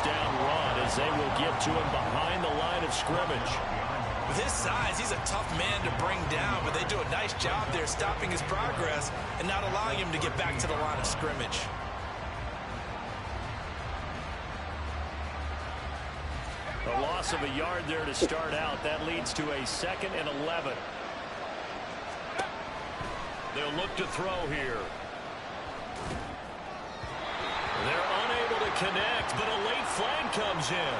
first down run as they will get to him behind the line of scrimmage. With his size, he's a tough man to bring down, but they do a nice job there stopping his progress and not allowing him to get back to the line of scrimmage. A loss of a yard there to start out. That leads to a 2nd and 11. They'll look to throw here. They're unable to connect, but a late flag comes in.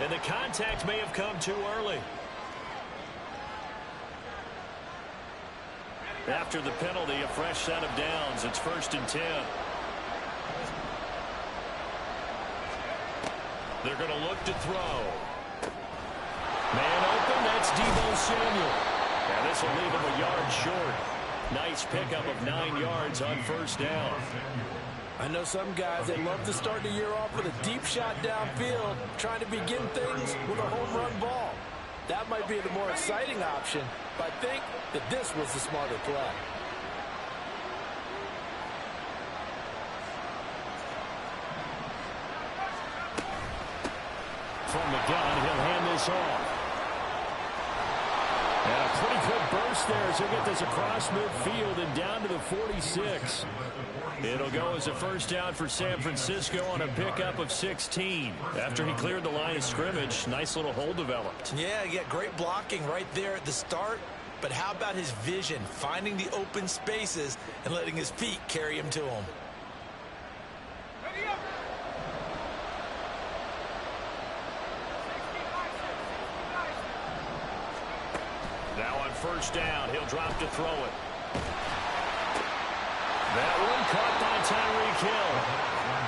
And the contact may have come too early. After the penalty, a fresh set of downs. It's 1st and 10. They're going to look to throw. Man open, that's Deebo Samuel. And this will leave him a yard short. Nice pickup of 9 yards on first down. I know some guys, they love to start the year off with a deep shot downfield, trying to begin things with a home run ball. That might be the more exciting option, but I think that this was the smarter play. From the gun, he'll hand this off. And a pretty good burst there as he'll get this across midfield and down to the 46. It'll go as a first down for San Francisco on a pickup of 16. After he cleared the line of scrimmage, nice little hole developed. Yeah, great blocking right there at the start. But how about his vision, finding the open spaces and letting his feet carry him to him? Now on first down, he'll drop to throw it. That one caught by Tyreek Hill.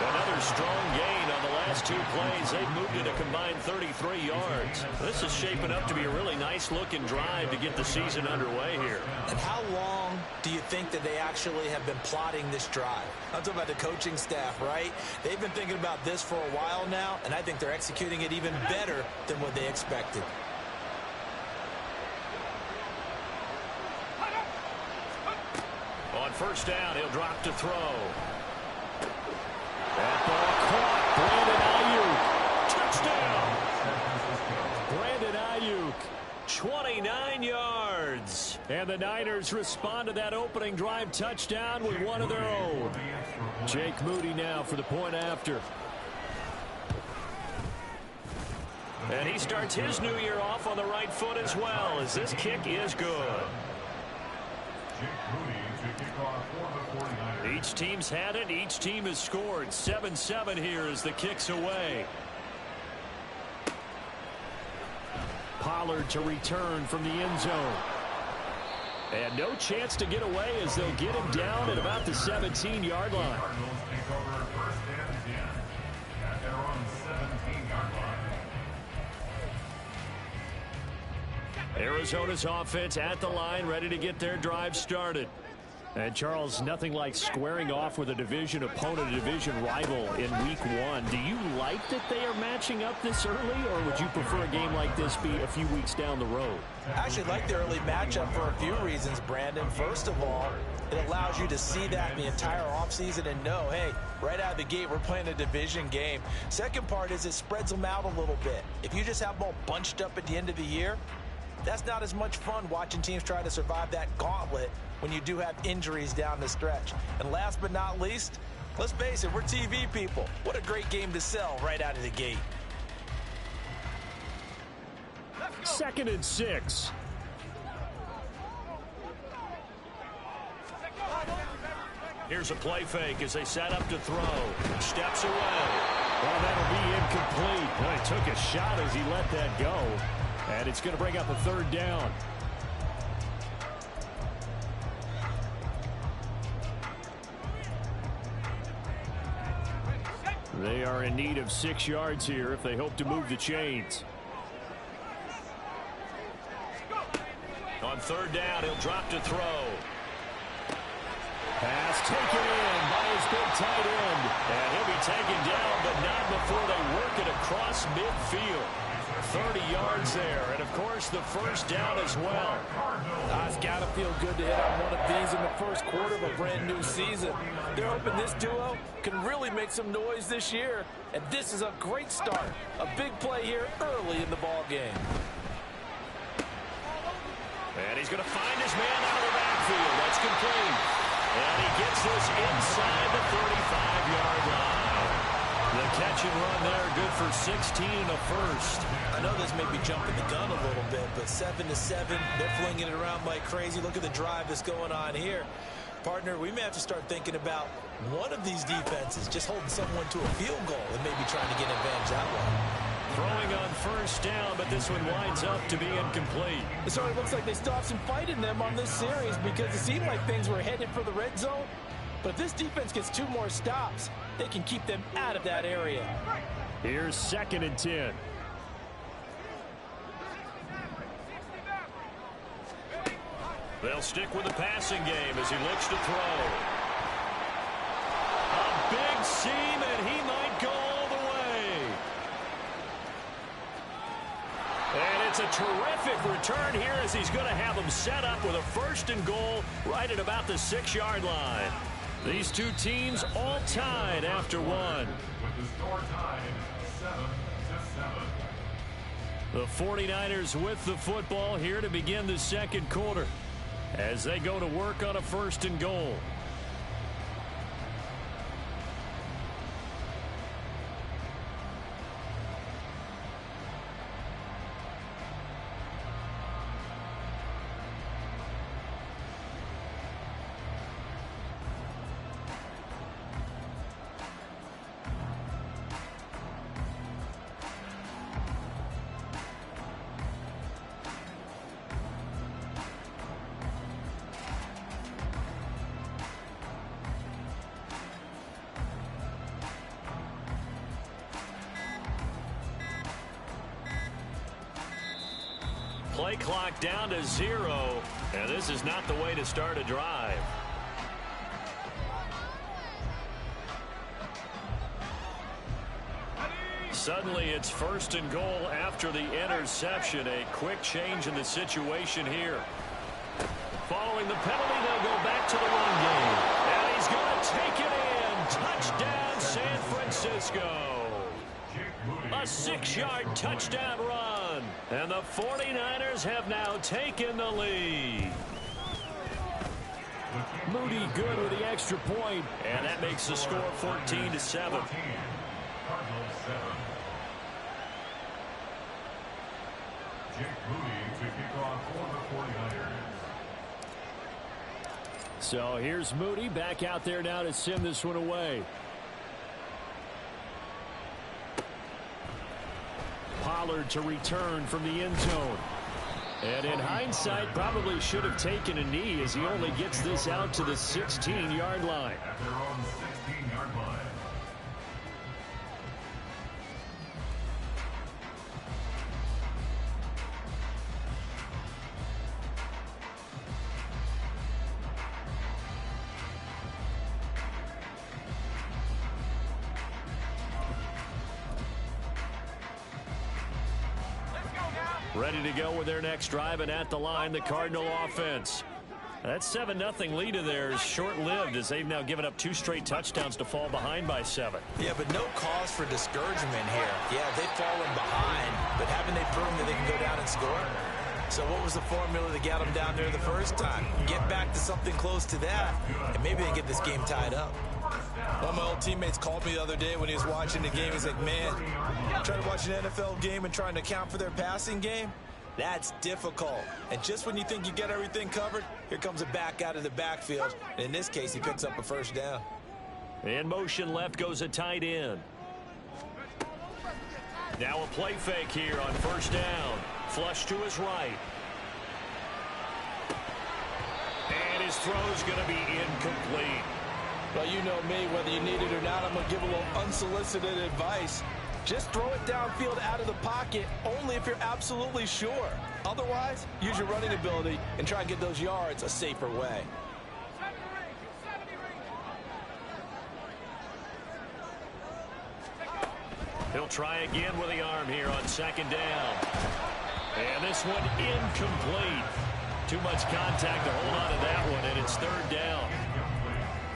Another strong gain on the last 2 plays. They've moved it a combined 33 yards. This is shaping up to be a really nice-looking drive to get the season underway here. And how long do you think that they actually have been plotting this drive? I'm talking about the coaching staff, right? They've been thinking about this for a while now, and I think they're executing it even better than what they expected. On first down, he'll drop to throw. That ball caught. Brandon Ayuk. Touchdown. Brandon Ayuk. 29 yards. And the Niners respond to that opening drive touchdown with one of their own. Jake Moody now for the point after. And he starts his new year off on the right foot as well, as this kick is good. Each team's had it. Each team has scored. 7-7 here as the kick's away. Pollard to return from the end zone. And no chance to get away as they'll get him down at about the 17-yard line. Arizona's offense at the line, ready to get their drive started. And, Charles, nothing like squaring off with a division opponent, a division rival in week 1. Do you like that they are matching up this early, or would you prefer a game like this be a few weeks down the road? I actually like the early matchup for a few reasons, Brandon. First of all, it allows you to see that in the entire offseason and know, hey, right out of the gate, we're playing a division game. Second part is it spreads them out a little bit. If you just have them all bunched up at the end of the year, that's not as much fun watching teams try to survive that gauntlet when you do have injuries down the stretch. And last but not least, let's face it, we're TV people. What a great game to sell right out of the gate. 2nd and 6. Here's a play fake as they set up to throw. Steps away. Well, that'll be incomplete. Well, he took a shot as he let that go. And it's going to bring up a 3rd down. They are in need of 6 yards here if they hope to move the chains. On 3rd down, he'll drop to throw. Pass taken in by his big tight end. And he'll be taken down, but not before they work it across midfield. 30 yards there, and of course the first down as well. It's got to feel good to hit on one of these in the first quarter of a brand new season. They're hoping this duo can really make some noise this year, and this is a great start. A big play here early in the ball game. And he's going to find his man out of the backfield. That's complete. And he gets this inside the 35-yard line. The catch and run there, good for 16 and a first. I know this may be jumping the gun a little bit, but 7-7, they're flinging it around like crazy. Look at the drive that's going on here. Partner, we may have to start thinking about one of these defenses just holding someone to a field goal and maybe trying to get an advantage that way. Throwing on first down, but this one winds up to be incomplete. So it looks like they still have some fight in them on this series because it seemed like things were headed for the red zone. But if this defense gets 2 more stops, they can keep them out of that area. Here's 2nd and 10. They'll stick with the passing game as he looks to throw. A big seam, and he might go all the way. And it's a terrific return here as he's going to have them set up with a 1st and goal right at about the 6-yard line. These two teams all tied after one. With the score tied 7-7. The 49ers with the football here to begin the second quarter as they go to work on a 1st and goal. Play clock down to 0, and this is not the way to start a drive. Suddenly it's 1st and goal after the interception. A quick change in the situation here. Following the penalty, they'll go back to the run game. And he's going to take it in. Touchdown, San Francisco. A 6-yard touchdown run. And the 49ers have now taken the lead. Moody good with the extra point. And that makes the score 14-7. Cardinals 7. Jake Moody to kick off for the 49ers. So here's Moody back out there now to send this one away. Pollard to return from the end zone. And in hindsight, probably should have taken a knee as he only gets this out to the 16-yard line. At their own 16-yard line. Ready to go with their next drive, and at the line, the Cardinal offense. That 7-0 lead of theirs short-lived as they've now given up 2 straight touchdowns to fall behind by 7. Yeah, but no cause for discouragement here. Yeah, they've fallen behind, but haven't they proven that they can go down and score? So what was the formula to get them down there the first time? Get back to something close to that, and maybe they get this game tied up. One of my old teammates called me the other day when he was watching the game. He's like, man, trying to watch an NFL game and trying to account for their passing game? That's difficult. And just when you think you get everything covered, here comes a back out of the backfield. And in this case, he picks up a first down. In motion left goes a tight end. Now a play fake here on first down. Flush to his right. And his throw's going to be incomplete. Well, you know me, whether you need it or not, I'm going to give a little unsolicited advice. Just throw it downfield out of the pocket only if you're absolutely sure. Otherwise, use your running ability and try and get those yards a safer way. He'll try again with the arm here on second down. And this one incomplete. Too much contact to hold on to that one, and it's third down.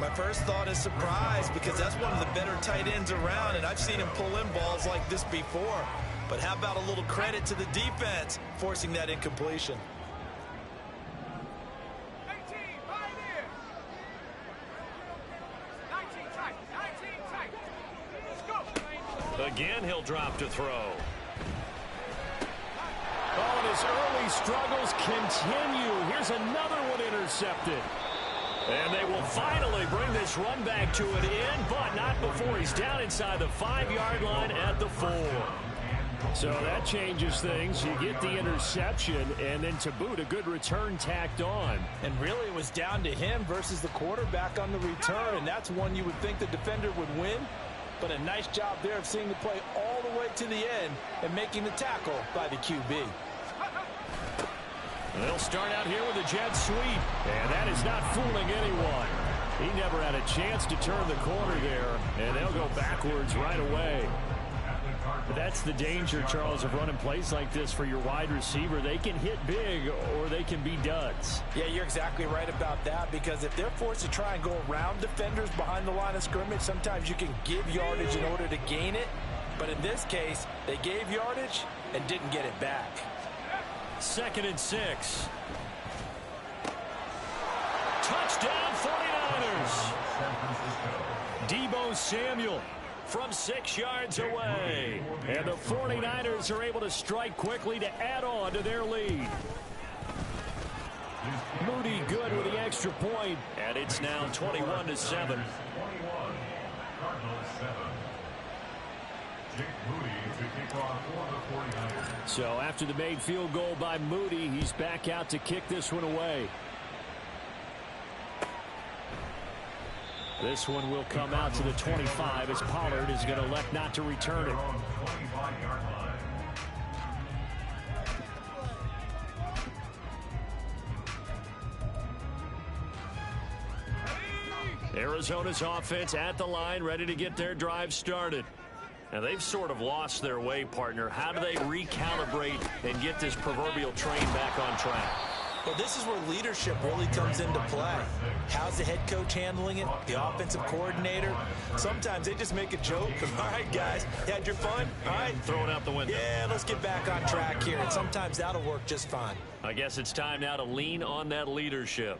My first thought is surprise, because that's one of the better tight ends around, and I've seen him pull in balls like this before. But how about a little credit to the defense forcing that incompletion? Again, he'll drop to throw. Oh, and his early struggles continue. Here's another one intercepted. And they will finally bring this run back to an end, but not before he's down inside the 5-yard line at the 4. So that changes things. You get the interception, and then to boot, a good return tacked on. And really, it was down to him versus the quarterback on the return, and that's one you would think the defender would win. But a nice job there of seeing the play all the way to the end and making the tackle by the QB. They'll start out here with a jet sweep, and that is not fooling anyone. He never had a chance to turn the corner there, and they'll go backwards right away. But that's the danger, Charles, of running plays like this for your wide receiver. They can hit big or they can be duds. Yeah, you're exactly right about that, because if they're forced to try and go around defenders behind the line of scrimmage, sometimes you can give yardage in order to gain it. But in this case, they gave yardage and didn't get it back. 2nd and 6. Touchdown 49ers. Deebo Samuel from 6 yards away. And the 49ers are able to strike quickly to add on to their lead. Moody good with the extra point, and it's now 21-7. So after the made field goal by Moody, he's back out to kick this one away. This one will come out to the 25 as Pollard is going to elect not to return it. Arizona's offense at the line, ready to get their drive started. Now, they've sort of lost their way, partner. How do they recalibrate and get this proverbial train back on track? Well, this is where leadership really comes into play. How's the head coach handling it? The offensive coordinator? Sometimes they just make a joke. All right, guys, you had your fun? All right. Throw it out the window. Yeah, let's get back on track here. And sometimes that'll work just fine. I guess it's time now to lean on that leadership.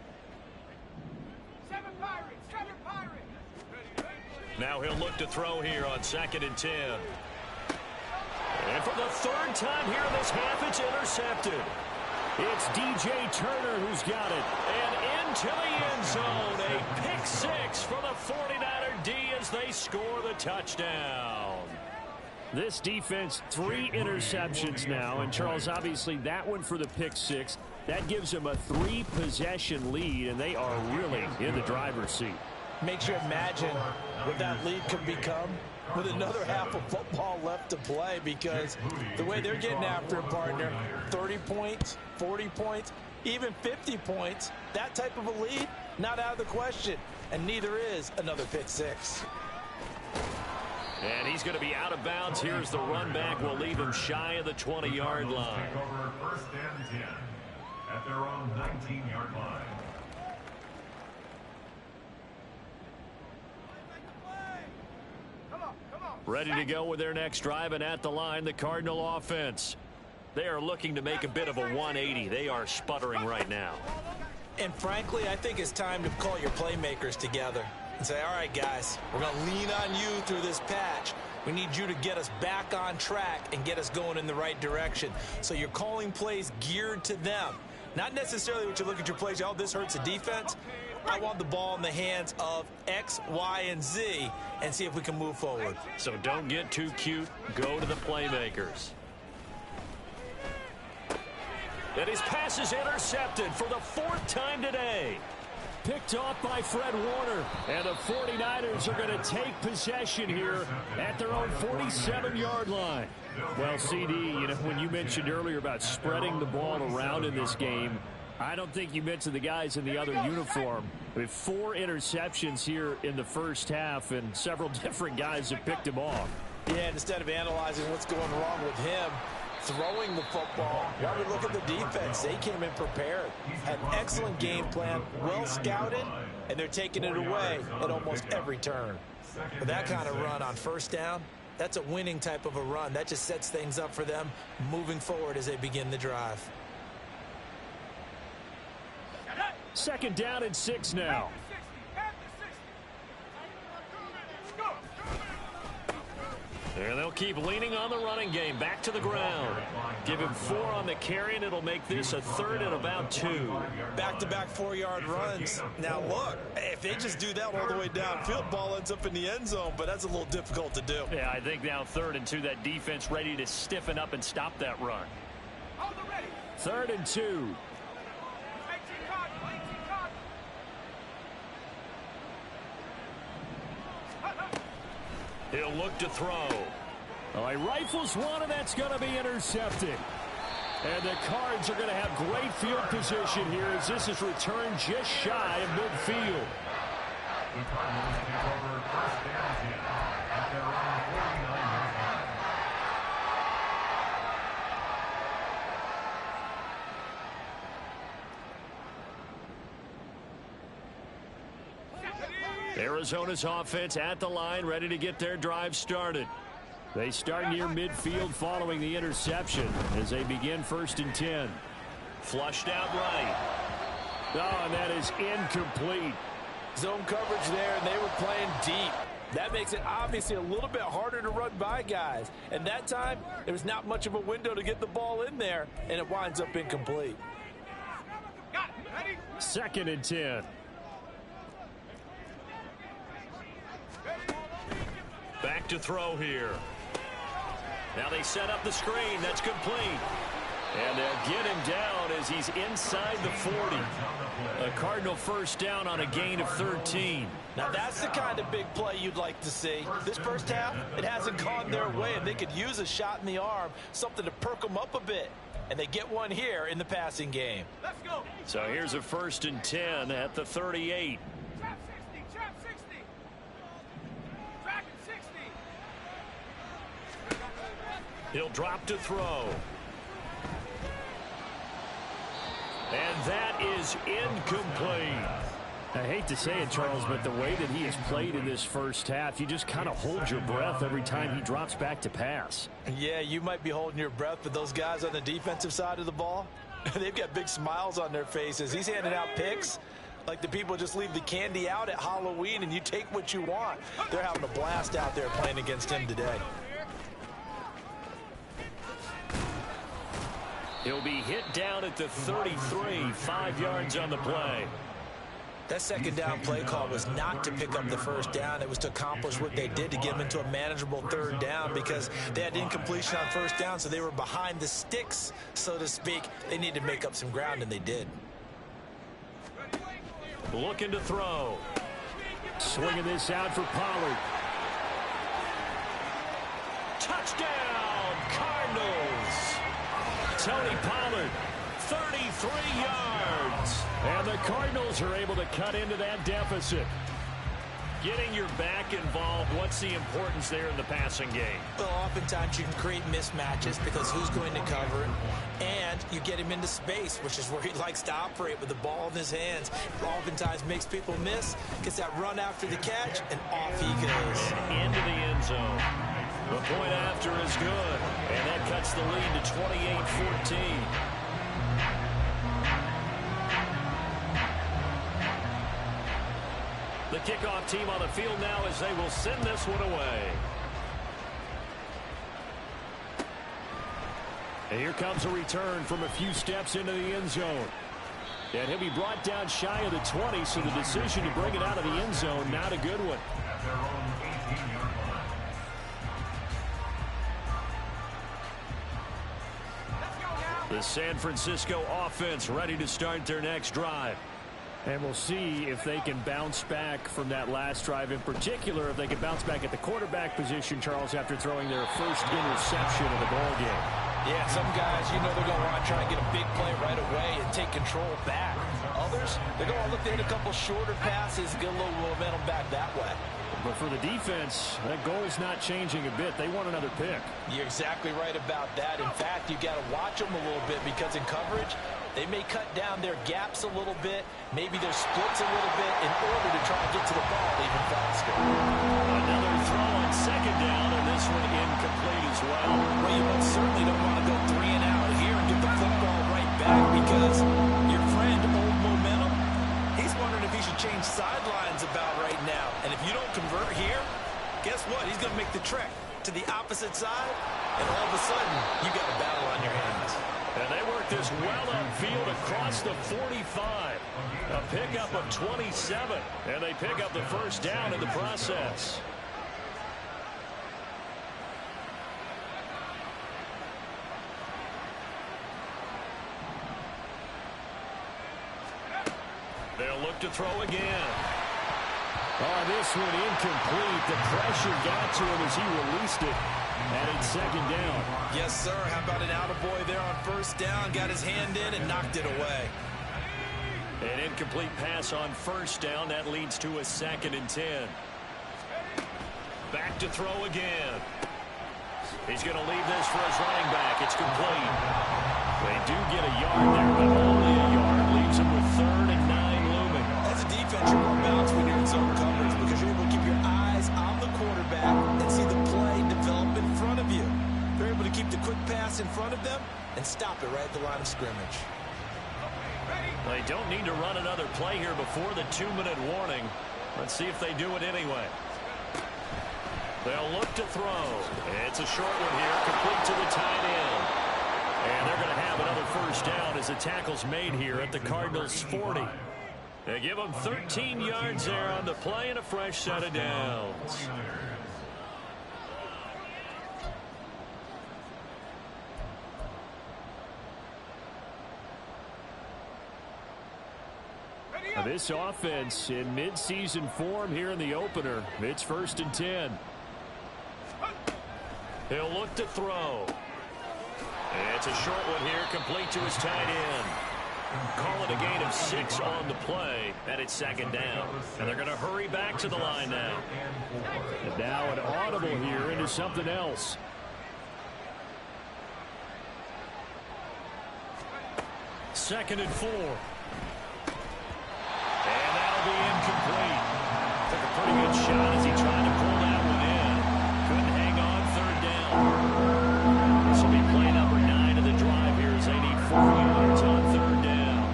Now he'll look to throw here on 2nd and 10. And for the 3rd time here in this half, it's intercepted. It's DJ Turner who's got it. And into the end zone. A pick 6 for the 49er D as they score the touchdown. This defense, 3 interceptions now. And Charles, obviously that one for the pick 6. That gives them a 3-possession lead, and they are really in the driver's seat. Makes you imagine what that lead could become with another half of football left to play, because the way they're getting after it, partner, 30 points, 40 points, even 50 points, that type of a lead, not out of the question, and neither is another pick 6. And he's going to be out of bounds. Here's the run back. We'll leave him shy of the 20-yard line. Over 1st and 10 at their own 19-yard line. Ready to go with their next drive, and at the line, the Cardinal offense. They are looking to make a bit of a 180. They are sputtering right now. And frankly, I think it's time to call your playmakers together and say, all right, guys, we're going to lean on you through this patch. We need you to get us back on track and get us going in the right direction. So you're calling plays geared to them. Not necessarily what you look at your plays, oh, this hurts the defense. I want the ball in the hands of X, Y, and Z and see if we can move forward. So don't get too cute. Go to the playmakers. And his pass is intercepted for the 4th time today. Picked off by Fred Warner. And the 49ers are going to take possession here at their own 47-yard line. Well, CD, you know, when you mentioned earlier about spreading the ball around in this game, I don't think you mentioned the guys in the other uniform. I mean, 4 interceptions here in the first half, and several different guys have picked them off. Yeah, instead of analyzing what's going wrong with him throwing the football, why we look at the defense. They came in prepared, had an excellent game plan, well scouted, and they're taking it away at almost every turn. But that kind of run on first down, that's a winning type of a run. That just sets things up for them moving forward as they begin the drive. Second down and 6 now. And they'll keep leaning on the running game. Back to the ground. Give him 4 on the carry, and it'll make this a 3rd and about 2. Back-to-back 4-yard runs. Now, look, if they just do that all the way downfield, ball ends up in the end zone, but that's a little difficult to do. Yeah, I think now 3rd and 2, that defense ready to stiffen up and stop that run. 3rd and 2. He'll look to throw. Oh, he rifles one, and that's going to be intercepted. And the Cards are going to have great field position here as this is returned just shy of midfield. The Cardinals take over first down 10 at their own 49-yard line. Arizona's offense at the line, ready to get their drive started. They start near midfield following the interception as they begin 1st and 10. Flushed out right. Oh, and that is incomplete. Zone coverage there, and they were playing deep. That makes it obviously a little bit harder to run by guys. And that time, there was not much of a window to get the ball in there, and it winds up incomplete. 2nd and 10. Back to throw here. Now they set up the screen. That's complete. And they'll get him down as he's inside the 40. A Cardinal first down on a gain of 13. Now that's the kind of big play you'd like to see. This first half, it hasn't gone their way, and they could use a shot in the arm, something to perk them up a bit. And they get one here in the passing game. Let's go. So here's a 1st and 10 at the 38. He'll drop to throw. And that is incomplete. I hate to say it, Charles, but the way that he has played in this first half, you just kind of hold your breath every time he drops back to pass. Yeah, you might be holding your breath, but those guys on the defensive side of the ball, they've got big smiles on their faces. He's handing out picks like the people just leave the candy out at Halloween and you take what you want. They're having a blast out there playing against him today. He'll be hit down at the 33, 5 yards on the play. That second down play call was not to pick up the first down. It was to accomplish what they did to get them into a manageable 3rd down because they had incompletion on first down, so they were behind the sticks, so to speak. They needed to make up some ground, and they did. Looking to throw. Swinging this out for Pollard. Touchdown, Cardinals. Tony Pollard, 33 yards. And the Cardinals are able to cut into that deficit. Getting your back involved, what's the importance there in the passing game? Well, oftentimes you can create mismatches because who's going to cover it, and you get him into space, which is where he likes to operate with the ball in his hands. Oftentimes makes people miss, gets that run after the catch, and off he goes. Into the end zone. The point after is good, and that cuts the lead to 28-14. The kickoff team on the field now as they will send this one away. And here comes a return from a few steps into the end zone. And he'll be brought down shy of the 20, so the decision to bring it out of the end zone, not a good one. At their own 18-yard line. The San Francisco offense ready to start their next drive. And we'll see if they can bounce back from that last drive. In particular, if they can bounce back at the quarterback position, Charles, after throwing their first interception of the ball game. Yeah, some guys, you know they're going to want to try and get a big play right away and take control back. Others, they're going to look to hit a couple shorter passes, get a little momentum back that way. But for the defense, that goal's not changing a bit. They want another pick. You're exactly right about that. In fact, you got to watch them a little bit because in coverage, they may cut down their gaps a little bit, maybe their splits a little bit in order to try and get to the ball even faster. Another throw on second down, and this one incomplete as well. Well, you most certainly don't want to go 3 and out here and get the football right back because your friend, Old Momentum, he's wondering if he should change sidelines about right now. And if you don't convert here, guess what? He's going to make the trek to the opposite side, and all of a sudden, you got a battle on your hands. And they work this well upfield across the 45. A pickup of 27. And they pick up the first down in the process. They'll look to throw again. Oh, this one incomplete. The pressure got to him as he released it. And it's second down. Yes, sir. How about an attaboy there on first down? Got his hand in and knocked it away. An incomplete pass on first down. That leads to a 2nd and 10. Back to throw again. He's going to leave this for his running back. It's complete. They do get a yard there, but only a yard. Leaves him with 3rd and 9 looming. As a defense, you're more balanced when you're in zone coverage because you're able to keep your eyes on the quarterback and see the play develop in front of you. They're able to keep the quick pass in front of them and stop it right at the line of scrimmage. They don't need to run another play here before the 2-minute warning. Let's see if they do it anyway. They'll look to throw. It's a short one here, complete to the tight end. And they're going to have another first down as the tackle's made here at the Cardinals' 40. They give them 13 yards there on the play and a fresh set of downs. This offense in midseason form here in the opener. It's 1st and 10. He'll look to throw. It's a short one here, complete to his tight end. Call it a gain of 6 on the play, and it's 2nd down. And they're going to hurry back to the line now. And now an audible here into something else. Second and 4. And that'll be incomplete. Took a pretty good shot as he tried to pull that one in. Couldn't hang on 3rd down. This will be play number 9 of the drive here as they need 4 yards on 3rd down.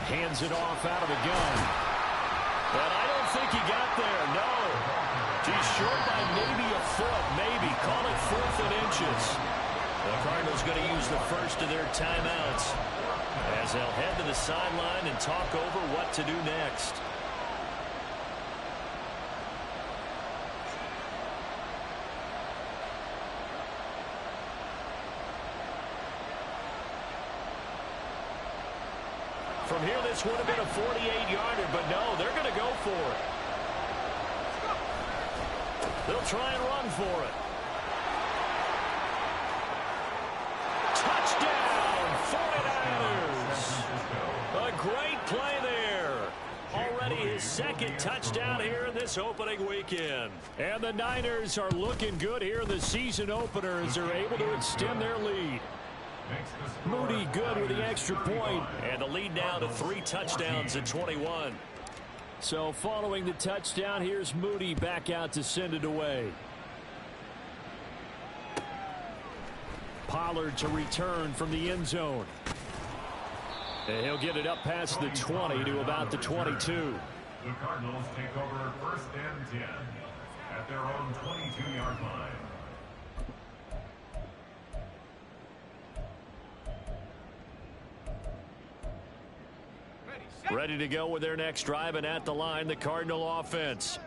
Hands it off out of the gun. And I don't think he got there, no. He's short by maybe a foot, maybe. Call it 4th and inches. The Cardinals going to use the first of their timeouts as they'll head to the sideline and talk over what to do next. From here, this would have been a 48-yarder, but no, they're going to go for it. They'll try and run for it. Touchdown, 49ers. A great play there. Already his 2nd touchdown here in this opening weekend. And the Niners are looking good here in the season opener as they're able to extend their lead. Moody good with the extra point. And the lead now to 3 touchdowns at 21. So following the touchdown, here's Moody back out to send it away. Pollard to return from the end zone. And he'll get it up past the 20 to about the 22. The Cardinals take over 1st and 10 at their own 22-yard line. Ready to go with their next drive, and at the line, the Cardinal offense.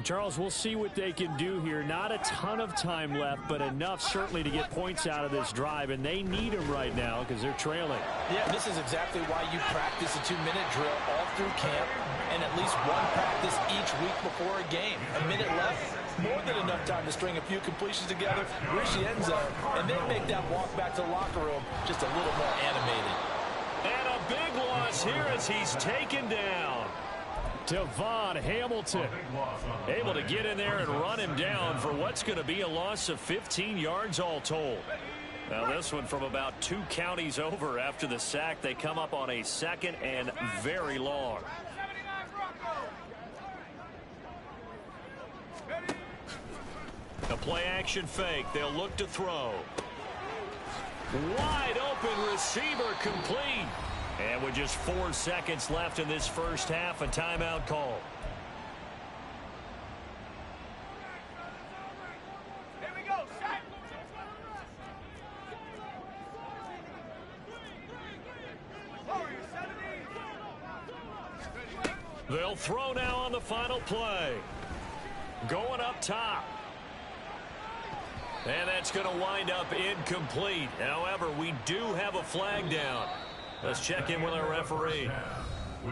Charles, we'll see what they can do here. Not a ton of time left, but enough certainly to get points out of this drive, and they need them right now because they're trailing. Yeah, this is exactly why you practice a 2-minute drill all through camp and at least one practice each week before a game. A minute left, more than enough time to string a few completions together, reach the end zone, and then make that walk back to the locker room just a little more animated. And a big loss here as he's taken down. Devon Hamilton able to get in there and run him down for what's going to be a loss of 15 yards all told. Now this one from about 2 counties over after the sack. They come up on a second and very long. A play action fake. They'll look to throw. Wide open receiver complete. And with just 4 seconds left in this first half, a timeout call. Here we go, set. They'll throw now on the final play. Going up top. And that's going to wind up incomplete. However, we do have a flag down. Let's check in with our referee.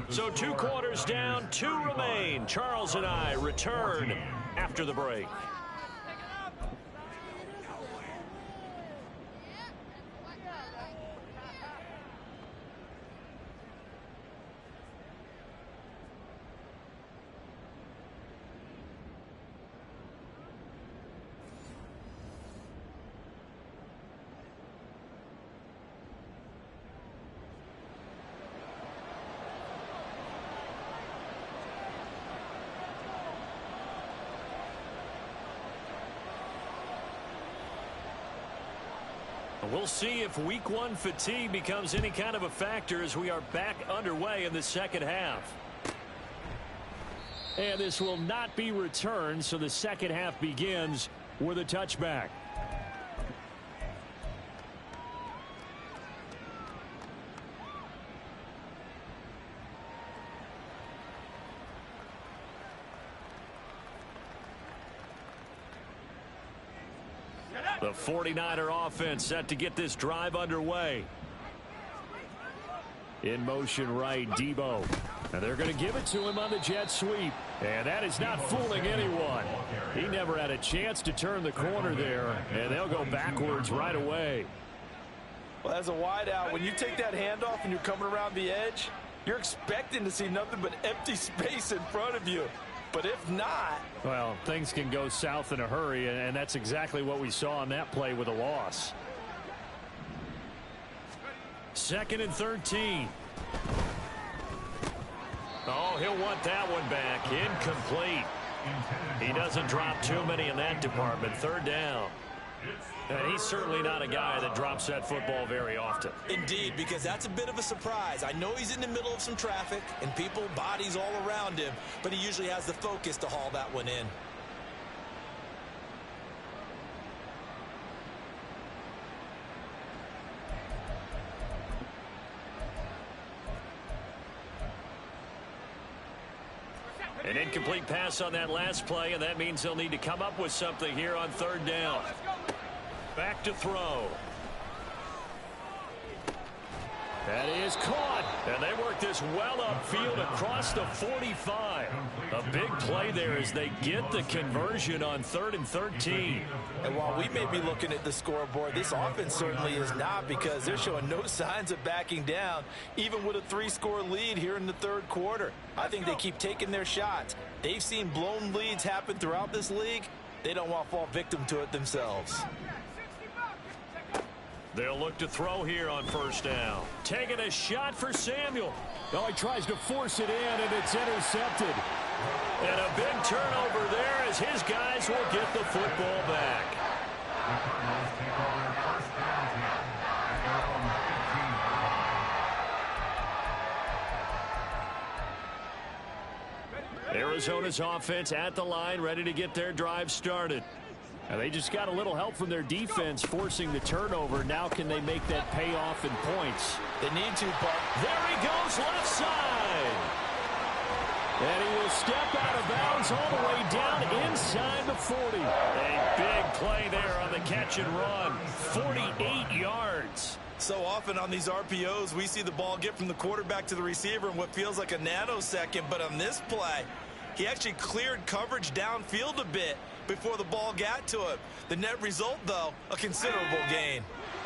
So 2 quarters down, 2 remain. Charles and I return after the break. We'll see if week 1 fatigue becomes any kind of a factor as we are back underway in the second half. And this will not be returned, so the second half begins with a touchback. The 49er offense set to get this drive underway. In motion right, Debo. And they're going to give it to him on the jet sweep. And that is not fooling anyone. He never had a chance to turn the corner there. And they'll go backwards right away. Well, as a wideout, when you take that handoff and you're coming around the edge, you're expecting to see nothing but empty space in front of you. But if not... Well, things can go south in a hurry, and that's exactly what we saw on that play with a loss. 2nd and 13. Oh, he'll want that one back. Incomplete. He doesn't drop too many in that department. 3rd down. And he's certainly not a guy that drops that football very often. Indeed, because that's a bit of a surprise. I know he's in the middle of some traffic and people, bodies all around him, but he usually has the focus to haul that one in. An incomplete pass on that last play, and that means they'll need to come up with something here on 3rd down. Back to throw. That is caught. And they work this well upfield across the 45. A big play there as they get the conversion on 3rd and 13. And while we may be looking at the scoreboard, this offense certainly is not, because they're showing no signs of backing down, even with a 3-score lead here in the 3rd quarter. I think they keep taking their shots. They've seen blown leads happen throughout this league. They don't want to fall victim to it themselves. They'll look to throw here on 1st down. Taking a shot for Samuel. Oh, he tries to force it in, and it's intercepted. And a big turnover there as his guys will get the football back. The Cardinals take over 1st down here at their own 15. Arizona's offense at the line, ready to get their drive started. Now they just got a little help from their defense forcing the turnover. Now can they make that pay off in points? They need to, but there he goes left side. And he will step out of bounds all the way down inside the 40. A big play there on the catch and run. 48 yards. so often on these RPOs, we see the ball get from the quarterback to the receiver in what feels like a nanosecond. But on this play, he actually cleared coverage downfield a bit before the ball got to him. The net result, though, a considerable gain.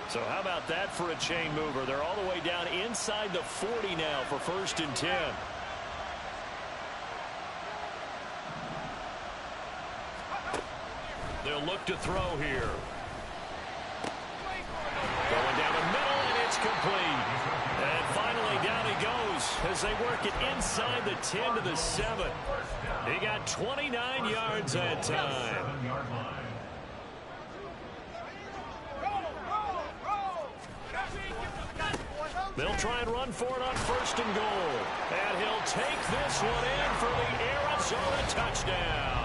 So how about that for a chain mover? They're all the way down inside the 40 now for 1st and 10. back to throw here. Going down the middle, and it's complete. And finally, down he goes as they work it inside the 10 to the 7. He got 29 yards that time. They'll try and run for it on 1st and goal. And he'll take this one in for the Arizona touchdown.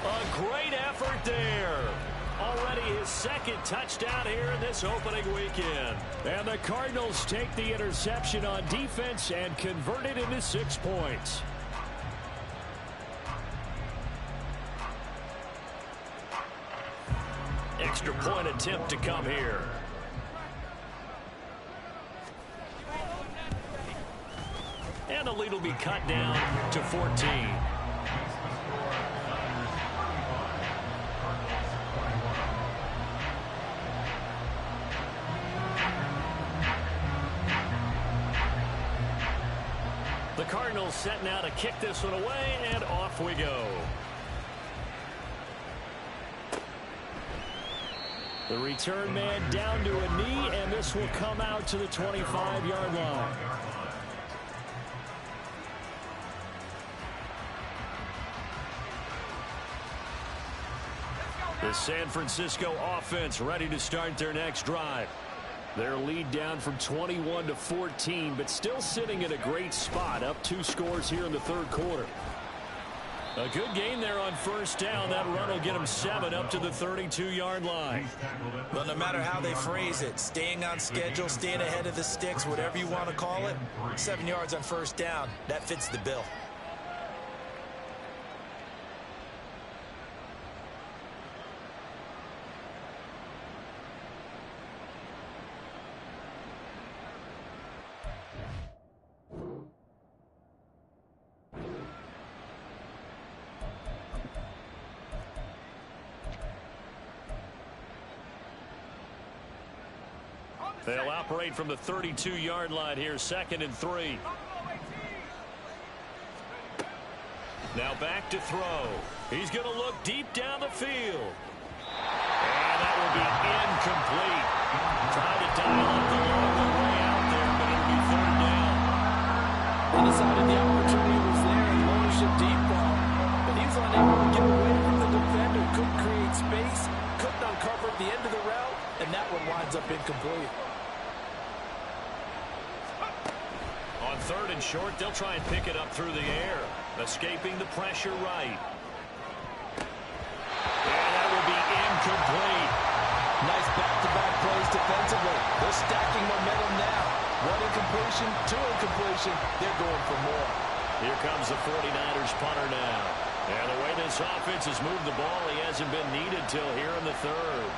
A great effort there. Already his 2nd touchdown here in this opening weekend. And the Cardinals take the interception on defense and convert it into 6 points. Extra point attempt to come here. And the lead will be cut down to 14. The Cardinals set now to kick this one away, and off we go. The return man down to a knee, and this will come out to the 25-yard line. The San Francisco offense ready to start their next drive. Their lead down from 21 to 14, but still sitting in a great spot, up 2 scores here in the 3rd quarter. A good game there on 1st down. That run will get them 7 up to the 32-yard line. Well, no matter how they phrase it, staying on schedule, staying ahead of the sticks, whatever you want to call it, 7 yards on 1st down, that fits the bill. They'll operate from the 32-yard line here, 2nd and 3. Now back to throw. He's going to look deep down the field. And that will be incomplete. Trying to dial up the long way out there, but it'll be 3rd down. He decided the opportunity was there in ownership deep ball, but he was unable to get away from the defender. Couldn't create space, couldn't uncover the end of the route, and that one winds up incomplete. On 3rd and short, they'll try and pick it up through the air, escaping the pressure right. And that will be incomplete. Nice back-to-back plays defensively. They're stacking momentum now. 1 incompletion, 2 incompletion. They're going for more. Here comes the 49ers punter now. And the way this offense has moved the ball, he hasn't been needed till here in the 3rd.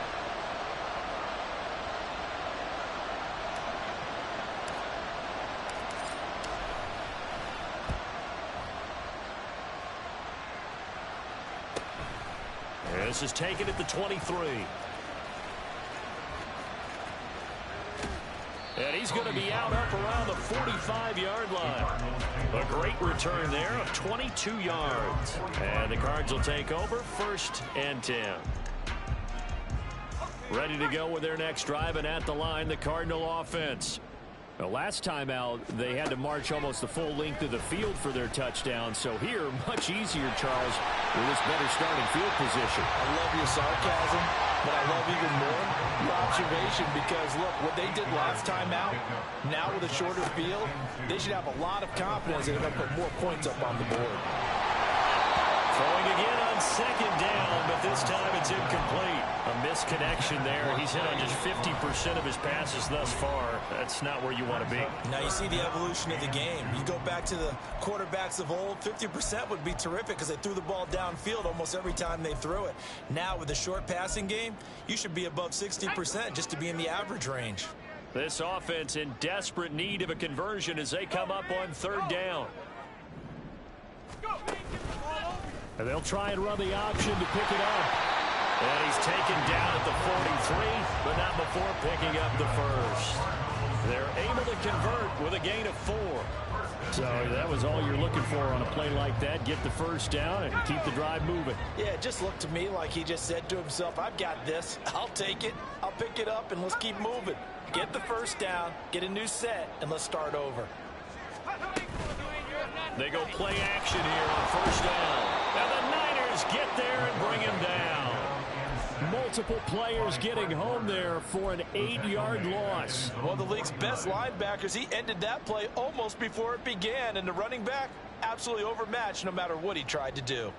This is taken at the 23. And he's going to be out up around the 45-yard line. A great return there of 22 yards. And the Cards will take over 1st and 10. Ready to go with their next drive, and at the line, the Cardinal offense. The last time out, they had to march almost the full length of the field for their touchdown. So here, much easier, Charles, with this better starting field position. I love your sarcasm, but I love even more your observation because, look, what they did last time out, now with a shorter field, they should have a lot of confidence that they're going to put more points up on the board. Throwing again on 2nd down, but this time it's incomplete. A misconnection there. He's hit on just 50% of his passes thus far. That's not where you want to be. Now you see the evolution of the game. You go back to the quarterbacks of old, 50% would be terrific because they threw the ball downfield almost every time they threw it. Now with the short passing game, you should be above 60% just to be in the average range. This offense in desperate need of a conversion as they come up on 3rd down. And they'll try and run the option to pick it up. And he's taken down at the 43, but not before picking up the 1st. They're able to convert with a gain of 4. So that was all you're looking for on a play like that. Get the first down and keep the drive moving. Yeah, it just looked to me like he just said to himself, I've got this. I'll take it. I'll pick it up, and let's keep moving. Get the first down, get a new set, and let's start over. They go play action here on first down. And the Niners get there and bring him down. Multiple players getting home there for an 8-yard loss. One of the league's best linebackers, he ended that play almost before it began, and the running back absolutely overmatched no matter what he tried to do.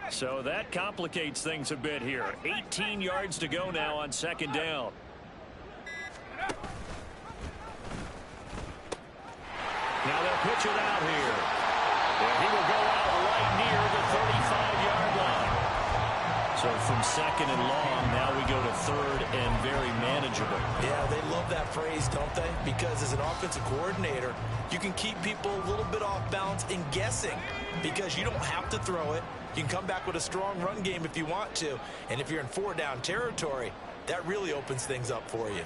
So that complicates things a bit here. 18 yards to go now on second down. Now they'll pitch it out here. And he will go out right near the 35-yard line. So from second and long, now we go to third and very manageable. Yeah, they love that phrase, don't they? Because as an offensive coordinator, you can keep people a little bit off balance and guessing because you don't have to throw it. You can come back with a strong run game if you want to. And if you're in 4-down territory, that really opens things up for you.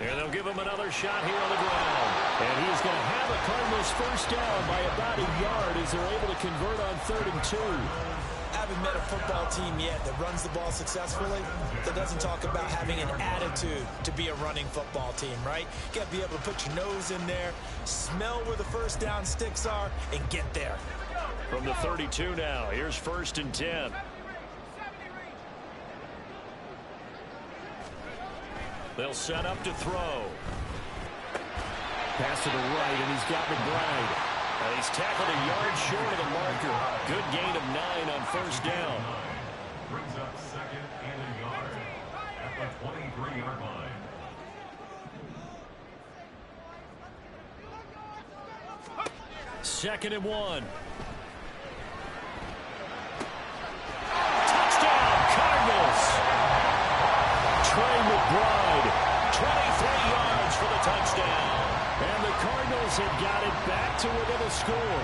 And they'll give him another shot here on the ground. And he's going to have the Cardinals first down by about a yard as they're able to convert on 3rd and 2. I haven't met a football team yet that runs the ball successfully that doesn't talk about having an attitude to be a running football team, right? You got to be able to put your nose in there, smell where the first down sticks are, and get there. From the 32 now, here's 1st and 10. They'll set up to throw. Pass to the right, and he's got McBride. And he's tackled a yard short of the marker. Good gain of 9 on first down. Brings up 2nd and a yard at the 23-yard line. Second and 1. Touchdown, Cardinals. Trey McBride, 23 yards for the touchdown. And the Cardinals have got it back to within a score.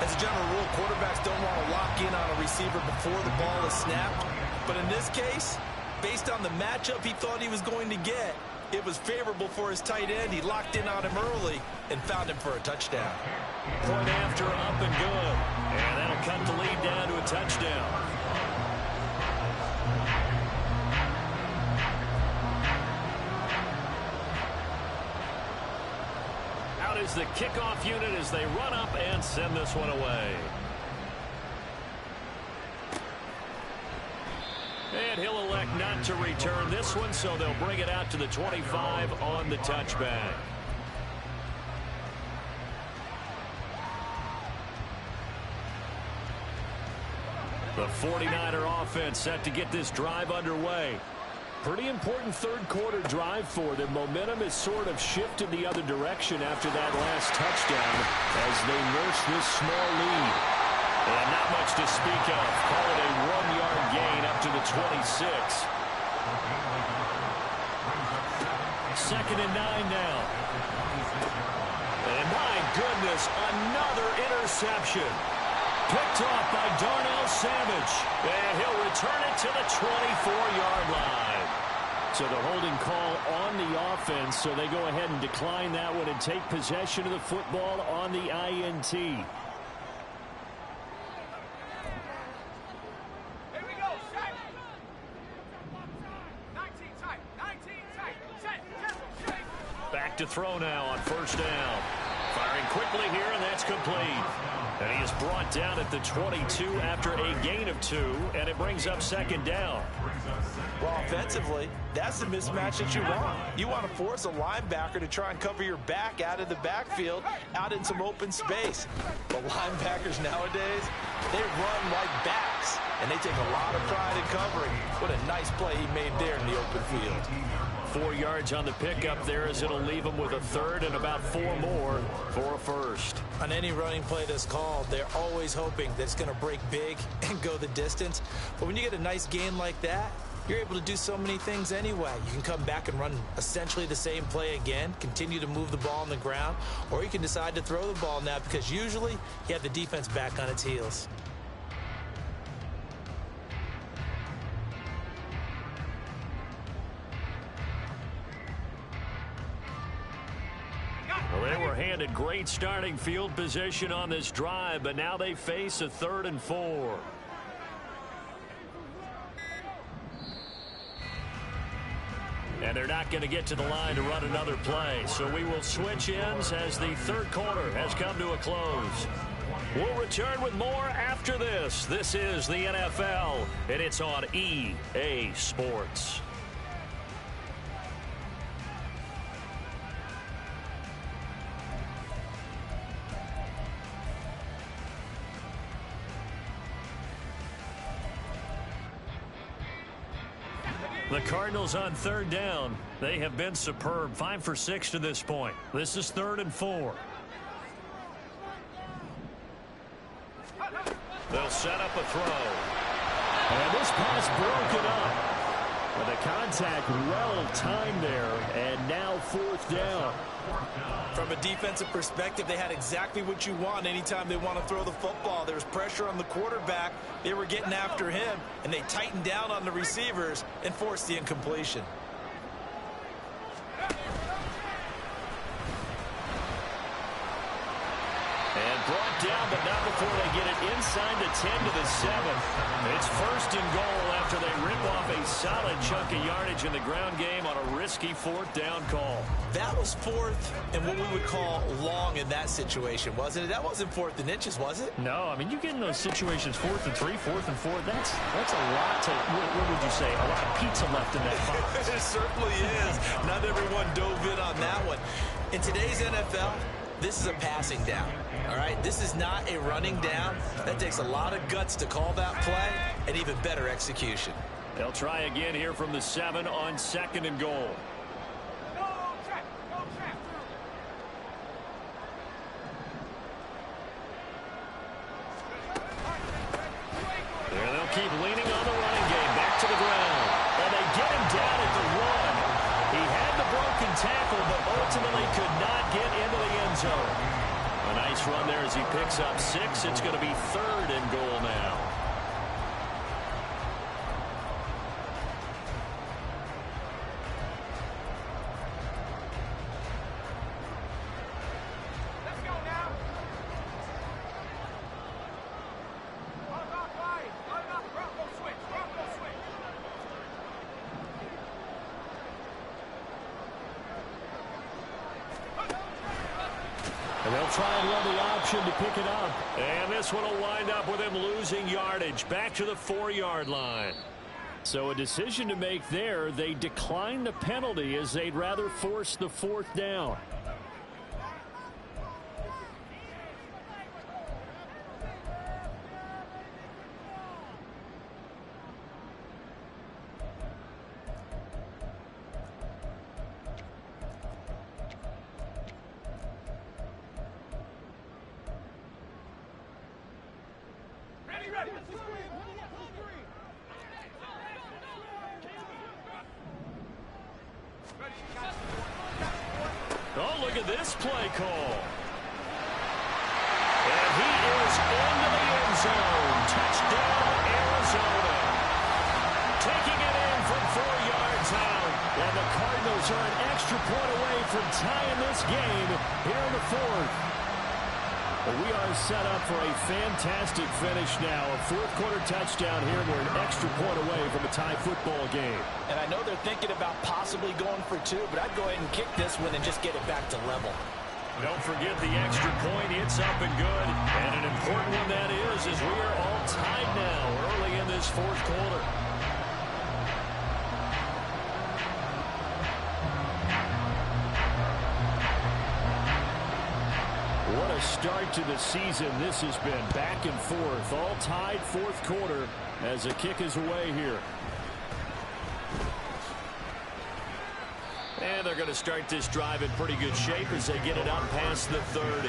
As a general rule, quarterbacks don't want to lock in on a receiver before the ball is snapped. But in this case, based on the matchup he thought he was going to get, it was favorable for his tight end. He locked in on him early and found him for a touchdown. Point after, up and good. And that'll cut the lead down to a touchdown. Is the kickoff unit as they run up and send this one away. And he'll elect not to return this one, so they'll bring it out to the 25 on the touchback. The 49er offense set to get this drive underway. Pretty important third quarter drive for them. Momentum has sort of shifted the other direction after that last touchdown as they nurse this small lead. And not much to speak of. Call it a 1-yard gain up to the 26. 2nd and 9 now. And my goodness, another interception. Picked off by Darnell Savage. And he'll return it to the 24-yard line. So the holding call on the offense, so they go ahead and decline that one and take possession of the football on the INT. Here we go, set. 19 tight, 19 tight, set. Back to throw now on first down. Firing quickly here, and that's complete. And he is brought down at the 22 after a gain of 2, and it brings up 2nd down. Well, offensively, that's the mismatch that you want. You want to force a linebacker to try and cover your back out of the backfield, out in some open space. But linebackers nowadays, they run like backs, and they take a lot of pride in covering. What a nice play he made there in the open field. 4 yards on the pickup there, as it'll leave them with a third and about 4 more for a first. On any running play that's called, they're always hoping that it's going to break big and go the distance. But when you get a nice gain like that, you're able to do so many things anyway. You can come back and run essentially the same play again, continue to move the ball on the ground, or you can decide to throw the ball now because usually you have the defense back on its heels. Well, they were handed great starting field position on this drive, but now they face a 3rd and 4. And they're not going to get to the line to run another play. So we will switch ends as the 3rd quarter has come to a close. We'll return with more after this. This is the NFL, and it's on EA Sports. The Cardinals on 3rd down. They have been superb. 5 for 6 to this point. This is 3rd and 4. They'll set up a throw. And this pass broken up. But the contact well timed there, and now 4th down. From a defensive perspective, they had exactly what you want anytime they want to throw the football. There was pressure on the quarterback. They were getting after him, and they tightened down on the receivers and forced the incompletion. And brought down, but not before they get it inside the 10 to the 7. It's 1st and goal after they rip off a solid chunk of yardage in the ground game on a risky 4th down call. That was 4th and what we would call long in that situation, wasn't it? That wasn't 4th and inches, was it? No, I mean, you get in those situations 4th and 3, 4th and 4. That's a lot to, what would you say, a lot of pizza left in that box. It certainly is. Not everyone dove in on that one. In today's NFL, this is a passing down, all right? This is not a running down. That takes a lot of guts to call that play and even better execution. They'll try again here from the 7 on 2nd and goal. There they'll keep leaning on the running game. Back to the ground. And they get him down at the 1. He had the broken tackle, but ultimately could not get into the end zone. A nice run there as he picks up 6. It's going to be 3rd and goal now. Let's go now. Bronco switch. And they'll try and run the option to pick it up. And this one will wind up with him losing yardage back to the 4-yard line. So a decision to make there. They decline the penalty as they'd rather force the 4th down. Oh, look at this play call. And he is into the end zone. Touchdown, Arizona. Taking it in from 4 yards out. And the Cardinals are an extra point away from tying this game here in the 4th. Well, we are set up for a fantastic finish now. A 4th quarter touchdown here. We're an extra point away from a tie football game. And I know they're thinking about possibly going for 2, but I'd go ahead and kick this one and just get it back to level. Don't forget the extra point. It's up and good. And an important one that is, as we are all tied now early in this 4th quarter. What a start to the season this has been. Back and forth, all tied 4th quarter as the kick is away here. And they're going to start this drive in pretty good shape as they get it up past the 30.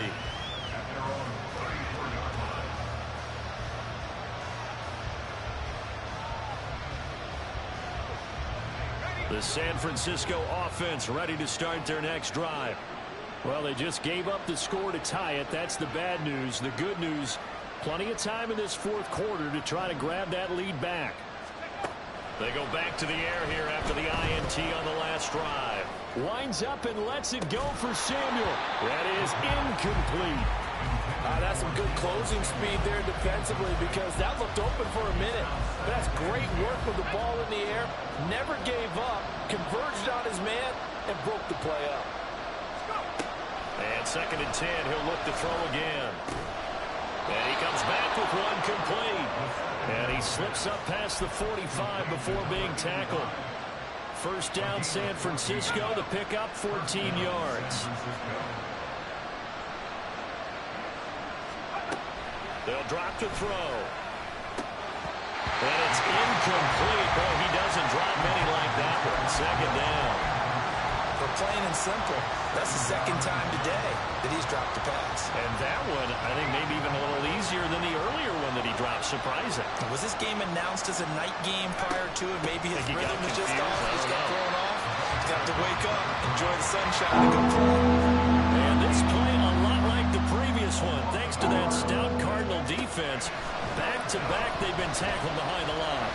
The San Francisco offense ready to start their next drive. Well, they just gave up the score to tie it. That's the bad news. The good news, plenty of time in this fourth quarter to try to grab that lead back. They go back to the air here after the INT on the last drive. Winds up and lets it go for Samuel. That is incomplete. That's some good closing speed there defensively because that looked open for a minute. But that's great work with the ball in the air. Never gave up, converged on his man, and broke the play up. And 2nd and 10, he'll look to throw again. And he comes back with one complete. And he slips up past the 45 before being tackled. First down, San Francisco. The pickup, 14 yards. They'll drop to throw. And it's incomplete. Boy, he doesn't drop many like that one. 2nd down. For plain and simple, that's the 2nd time today that he's dropped a pass. And that one, I think, maybe even a little easier than the earlier one that he dropped. Surprising. Was this game announced as a night game prior to it? Maybe his rhythm was just off. He just got thrown off. He's got to wake up, enjoy the sunshine, and go play. And this play a lot like the previous one, thanks to that stout Cardinal defense. Back-to-back, they've been tackled behind the line.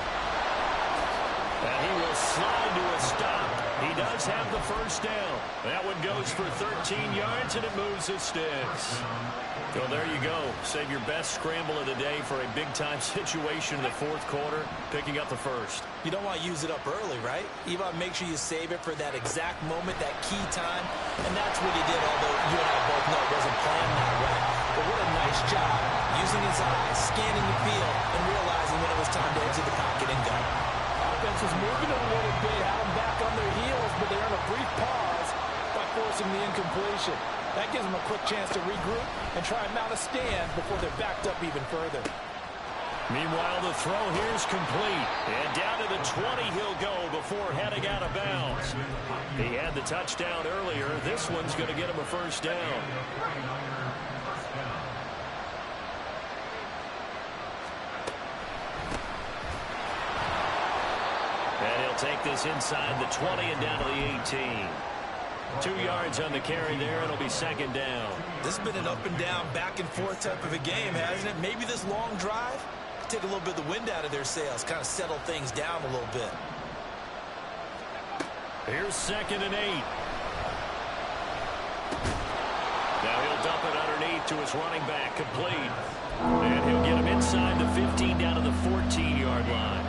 And he will slide to a stop. He does have the first down. That one goes for 13 yards, and it moves his sticks. So there you go. Save your best scramble of the day for a big-time situation in the fourth quarter, picking up the first. You don't want to use it up early, right? You want to make sure you save it for that exact moment, that key time. And that's what he did, although you and I both know it wasn't planned that way. But what a nice job using his eyes, scanning the field, and realizing when it was time to exit the pocket and go. Offense was moving a little bit, had them back on their heels, but they're in a brief pause by forcing the incompletion. That gives them a quick chance to regroup and try and mount a stand before they're backed up even further. Meanwhile, the throw here is complete. And down to the 20 he'll go before heading out of bounds. He had the touchdown earlier. This one's going to get him a first down. And he'll take this inside the 20 and down to the 18. 2 yards on the carry there. It'll be 2nd down. This has been an up and down, back and forth type of a game, hasn't it? Maybe this long drive take a little bit of the wind out of their sails, kind of settle things down a little bit. Here's 2nd and 8. Now he'll dump it underneath to his running back, complete. And he'll get him inside the 15 down to the 14-yard line.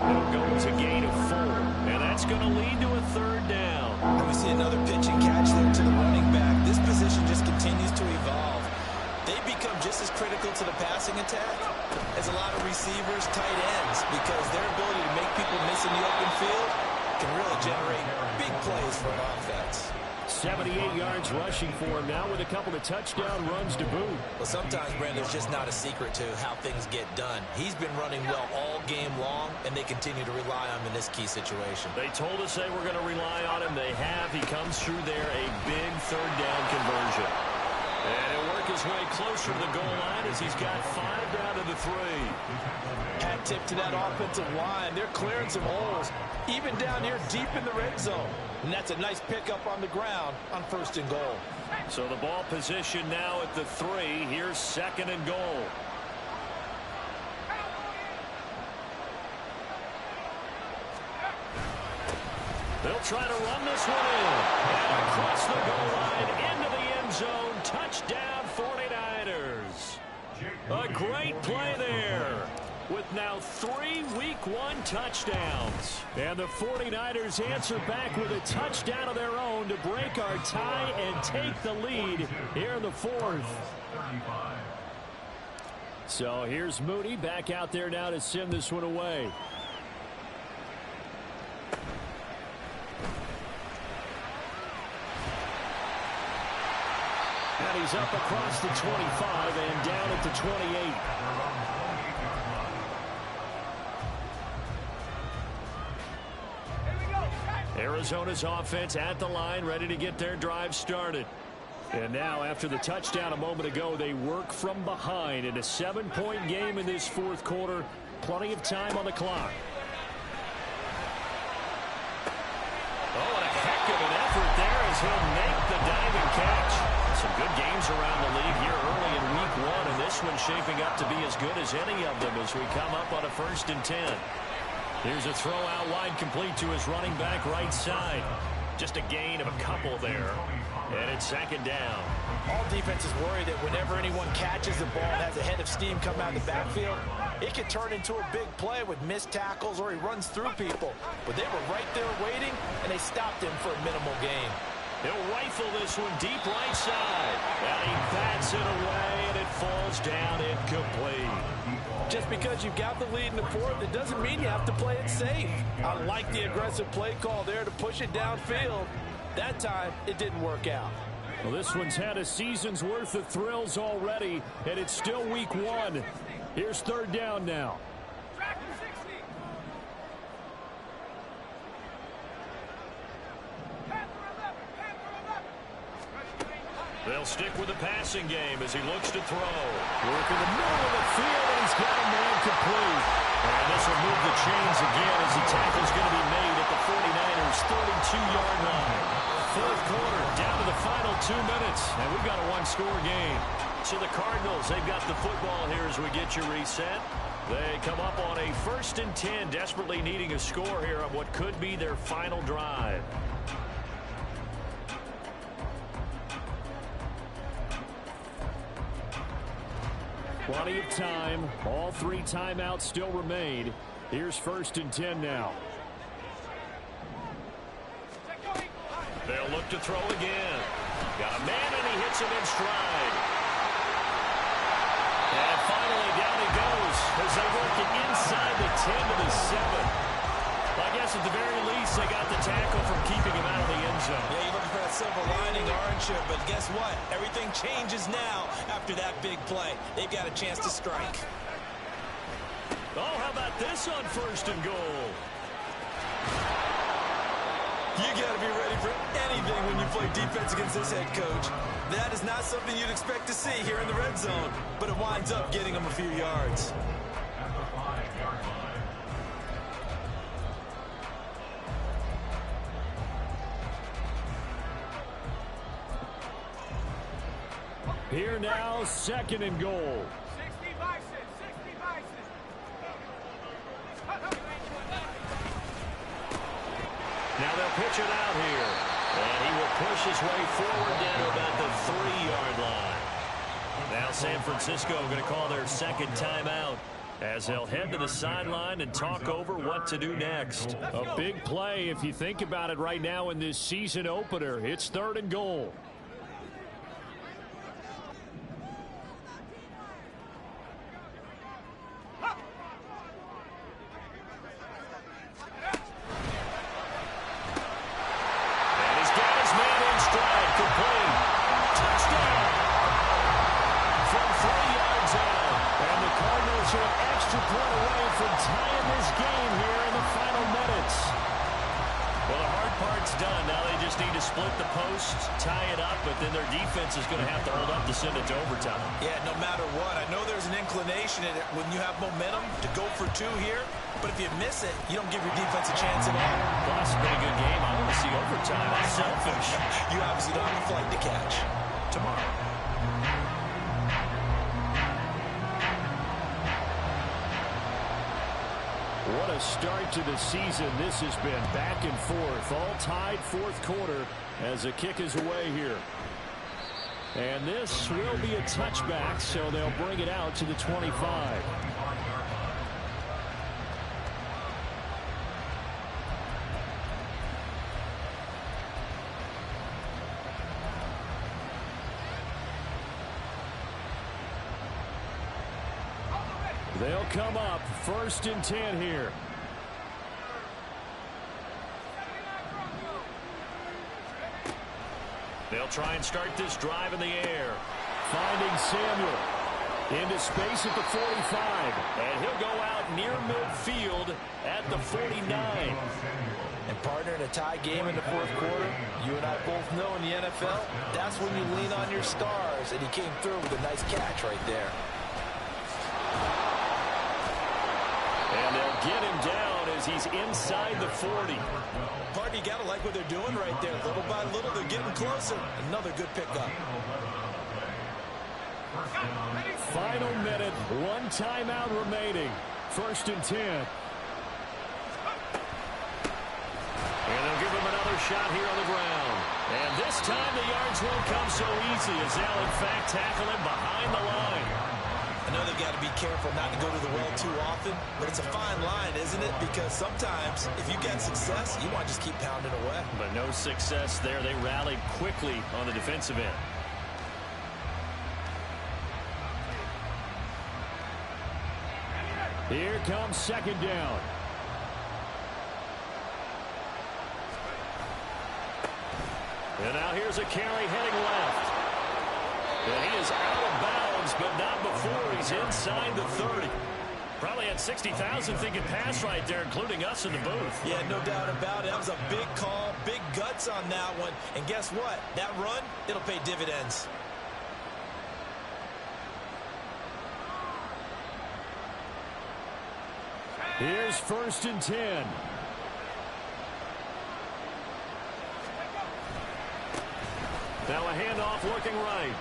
It'll go to a gain of 4. And that's going to lead to a 3rd down. And we see another pitch and catch there to the running back. This position just continues to evolve. They become just as critical to the passing attack as a lot of receivers, tight ends, because their ability to make people miss in the open field can really generate big plays for an offense. 78 yards rushing for him now with a couple of touchdown runs to boot. Well, sometimes, Brandon, it's just not a secret to how things get done. He's been running well all game long, and they continue to rely on him in this key situation. They told us they were going to rely on him. They have. He comes through there, a big 3rd down conversion. And he'll work his way closer to the goal line as he's got 5 down to the 3. Hat tip to that offensive line. They're clearing some holes, even down here deep in the red zone. And that's a nice pickup on the ground on 1st and goal. So the ball position now at the 3. Here's 2nd and goal. They'll try to run this one in. And across the goal line into the end zone. Touchdown 49ers. A great play there. With now 3 Week 1 touchdowns. And the 49ers answer back with a touchdown of their own to break our tie and take the lead here in the 4th. So here's Mooney back out there now to send this one away. And he's up across the 25 and down at the 28. Arizona's offense at the line, ready to get their drive started. And now, after the touchdown a moment ago, they work from behind in a 7-point game in this fourth quarter. Plenty of time on the clock. Oh, and a heck of an effort there as he'll make the diving catch. Some good games around the league here early in week one, and this one's shaping up to be as good as any of them as we come up on a 1st and 10. Here's a throw out wide, complete to his running back right side. Just a gain of a couple there, and it's 2nd down. All defenses worry that whenever anyone catches the ball and has a head of steam come out of the backfield, it can turn into a big play with missed tackles or he runs through people. But they were right there waiting, and they stopped him for a minimal gain. He'll rifle this one deep right side. And he bats it away, and it falls down incomplete. Just because you've got the lead in the fourth, it doesn't mean you have to play it safe. I like the aggressive play call there to push it downfield. That time, it didn't work out. Well, this one's had a season's worth of thrills already, and it's still week one. Here's 3rd down now. Track 60. They'll stick with the passing game as he looks to throw. Work in the middle of the field, and he's got a man complete. And this will move the chains again as the tackle's going to be made at the 49ers' 32-yard line. Fourth quarter, down to the final 2 minutes, and we've got a one-score game. So the Cardinals, they've got the football here as we get you reset. They come up on a 1st and 10, desperately needing a score here on what could be their final drive. Plenty of time. All 3 timeouts still remain. Here's 1st and 10 now. They'll look to throw again. Got a man, and he hits him in stride. And finally, down he goes as they work it inside the 10 to the 7. I guess at the very least, they got the tackle from keeping him out of the end zone. Yeah, you're looking for that silver lining, aren't you? But guess what? Everything changes now after that big play. They've got a chance to strike. Oh, how about this on 1st and goal? You got to be ready for anything when you play defense against this head coach. That is not something you'd expect to see here in the red zone, but it winds up getting him a few yards. At the 5-yard line. Here now, 2nd and goal. 60 Bison. 60 Bison. Now they'll pitch it out here. And he will push his way forward down to about the 3-yard line. Now San Francisco going to call their 2nd timeout as they'll head to the sideline and talk over what to do next. A big play if you think about it right now in this season opener. It's 3rd and goal. Is going to have to hold up to send it to overtime. Yeah, no matter what. I know there's an inclination in it when you have momentum to go for 2 here, but if you miss it, you don't give your defense a chance at all. Well, that's been a good game. I want to see overtime. That's selfish. You obviously don't have a flight to catch. Tomorrow. What a start to the season this has been. Back and forth, all tied 4th quarter as the kick is away here. And this will be a touchback, so they'll bring it out to the 25. They'll come up 1st and 10 here. They'll try and start this drive in the air. Finding Samuel. Into space at the 45. And he'll go out near midfield at the 49. And partner, in a tie game in the fourth quarter, you and I both know in the NFL, that's when you lean on your stars, and he came through with a nice catch right there. And they'll get him down as he's inside the 40. Partner, you got to like what they're doing right there. Little by little, they're getting closer. Another good pickup. Final minute, one timeout remaining. 1st and 10. And they'll give him another shot here on the ground. And this time the yards won't come so easy as they'll in fact tackle him behind the line. I know they've got to be careful not to go to the well too often, but it's a fine line, isn't it? Because sometimes if you get success, you want to just keep pounding away. But no success there. They rallied quickly on the defensive end. Here comes 2nd down. And now here's a carry heading left. And he is out of bounds, but not before he's inside the 30. Probably had 60,000 thinking pass right there, including us in the booth. Yeah, no doubt about it. That was a big call, big guts on that one. And guess what? That run, it'll pay dividends. Here's 1st and 10. Now a handoff looking right.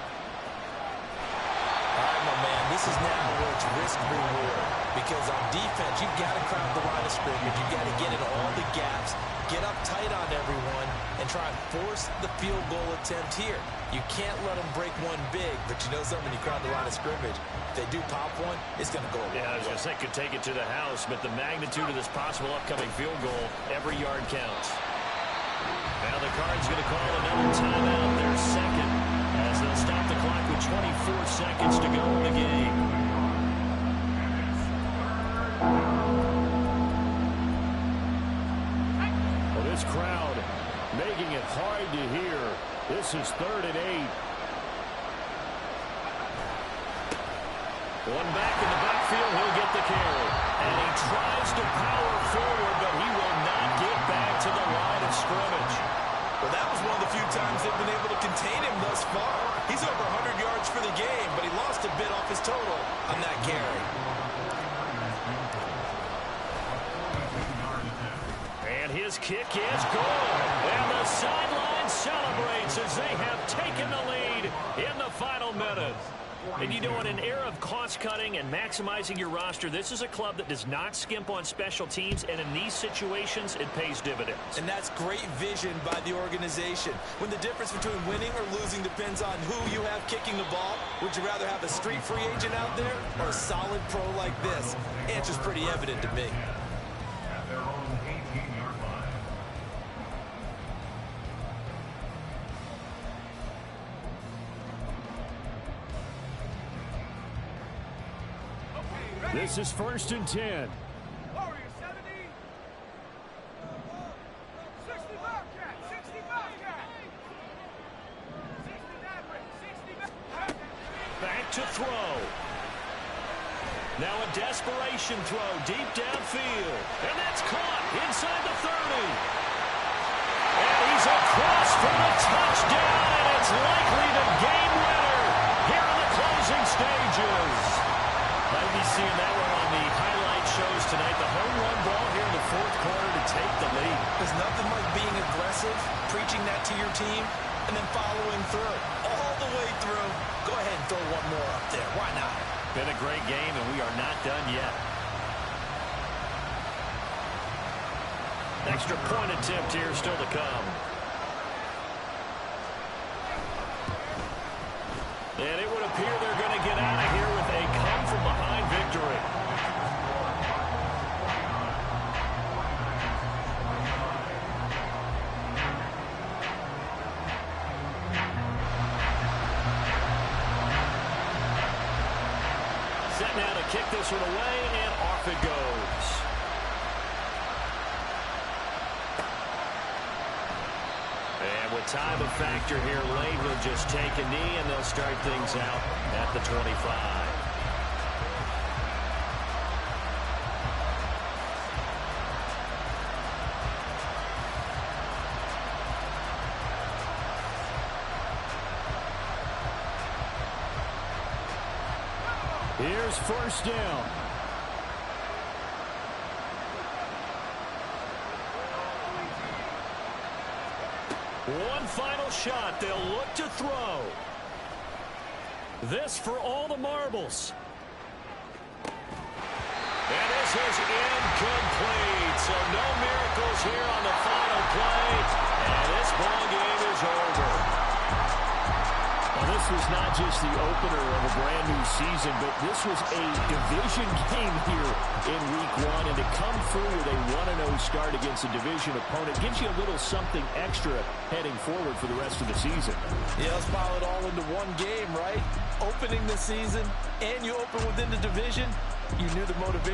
All right, my man, this is now where it's risk-reward. Because on defense, you've got to crowd the line of scrimmage. You've got to get into all the gaps, get up tight on everyone, and try and force the field goal attempt here. You can't let them break one big, but you know something, when you crowd the line of scrimmage, if they do pop one, it's going to go away. Yeah, I was going to say, could take it to the house, but the magnitude of this possible upcoming field goal, every yard counts. Now the Cards going to call another timeout, their second, as they'll stop the clock with 24 seconds to go in the game. Well, this crowd making it hard to hear. This is 3rd and 8. One back in the backfield, he'll get the carry. And he tries to power forward, but he will not get back to the line of scrimmage. Well, that was one of the few times they've been able to contain him thus far. He's over 100 yards for the game, but he lost a bit off his total on that carry. And his kick is good. And the sideline celebrates as they have taken the lead in the final minute. And you know, in an era of cost-cutting and maximizing your roster, this is a club that does not skimp on special teams, and in these situations, it pays dividends. And that's great vision by the organization. When the difference between winning or losing depends on who you have kicking the ball, would you rather have a street free agent out there or a solid pro like this? Answer's pretty evident to me. At their own 18-yard line. This is 1st and 10. Warriors 70. 60 Bobcat. 60 Bobcat. 60 Maverick. 60 Maverick. Back to throw. Now a desperation throw deep downfield. And that's caught inside the 30. And he's across for the touchdown, and it's likely the game winner here in the closing stages. Might be seeing that one on the highlight shows tonight. The home run ball here in the 4th quarter to take the lead. There's nothing like being aggressive, preaching that to your team, and then following through. All the way through. Go ahead and throw one more up there. Why not? Been a great game, and we are not done yet. Extra point attempt here still to come. And it would appear they're going to get out of here with a come-from-behind victory. Set now to kick this one away, and off it goes. And with time a factor here late, he'll just take a knee, and they'll start things out at the 25. Here's first down. One final shot. They'll look to throw. This for all the marbles. And this is incomplete. So no miracles here on the final play. And this ball game is over. Now, this was not just the opener of a brand new season, but this was a division game here in week one. And to come through with a 1-0 start against a division opponent gives you a little something extra heading forward for the rest of the season. Yeah, let's pile it all into one game, right? Opening the season, and you open within the division. You knew the motivation.